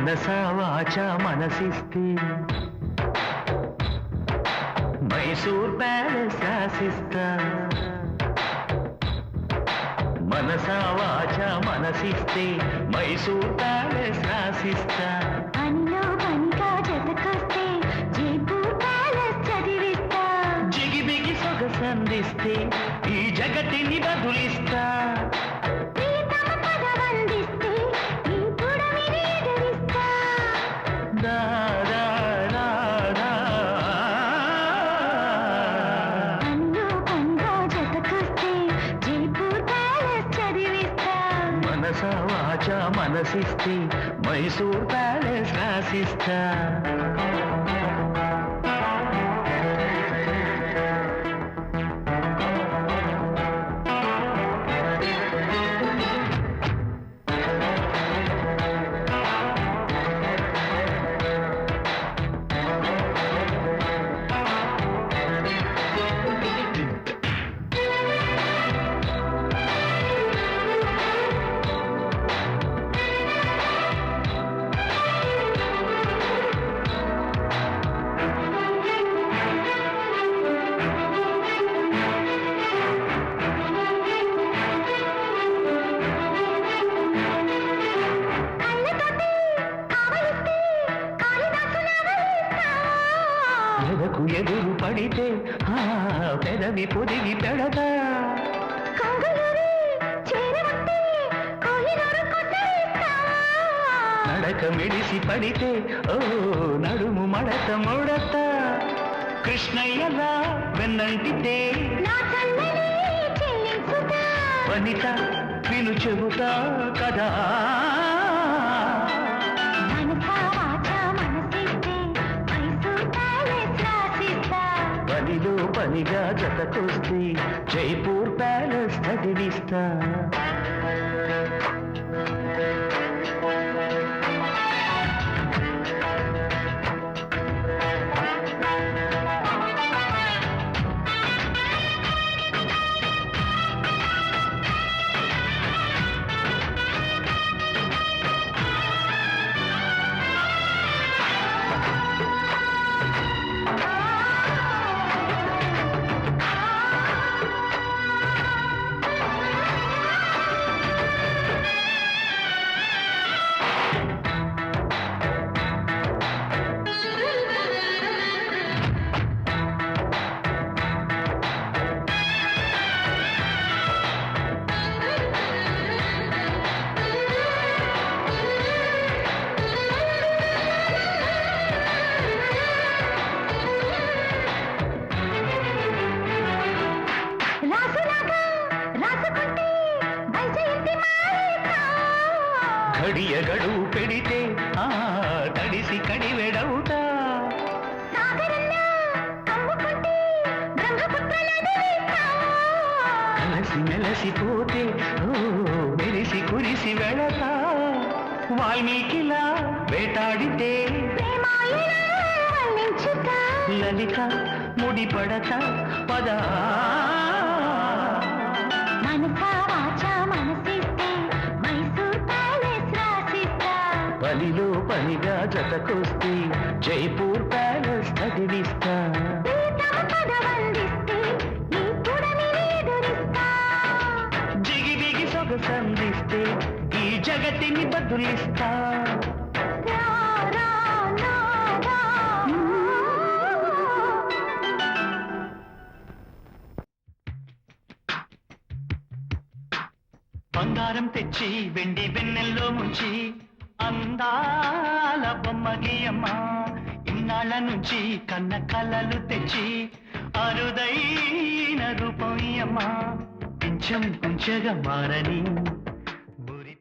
మనస వాచ మనసిస్తే మైసూర్ ప్యాలెస్ రాసిస్తా మనస వాచ మనసిస్తే మైసూర్ ప్యాలెస్ రాసిస్తా అన్నో పనిగా జతకొస్తే జైపూర్ ప్యాలెస్ చదివిస్తా జిగిబిగి సొగసందిస్తే ఈ జగతిని బదులిస్తా మనస వాచ మనసిస్తే మైసూర్ ప్యాలెస్ రాసిస్తా ఎదకు ఎదురు పడితే పెదవి పొదిగి పెడతా నడక మెడిసి పడితే ఓ నడుము మడత ముడత కృష్ణయ్యలా వెన్నంటితే వనిత విను చెబుతా కదా పనిలో పనిగా జతకొస్తే జైపూర్ ప్యాలెస్ చదివిస్తా గడియ గడువు పెడితే తడిసి కడివెడవుతా కలసి మెలసిపోతే మెరిసి కురిసి వెళతా వాల్మీకిలా వేటాడితే లలిత ముడిపడత పదా పనిలో పనిగా జతకొస్తే జైపూర్ ప్యాలెస్ చదివిస్తా జిగిబిగి సొగసందిస్తే ఈ జగతిని బదులిస్తా బంగారం తెచ్చి వెండి వెన్నెల్లో ముంచి అందాల బొమ్మ గీయమ్మ ఇన్నాళ్ళ నుంచి కన్న కలలు తెచ్చి అరుదైన రూపం అమ్మ కొంచెం కొంచెగా మారని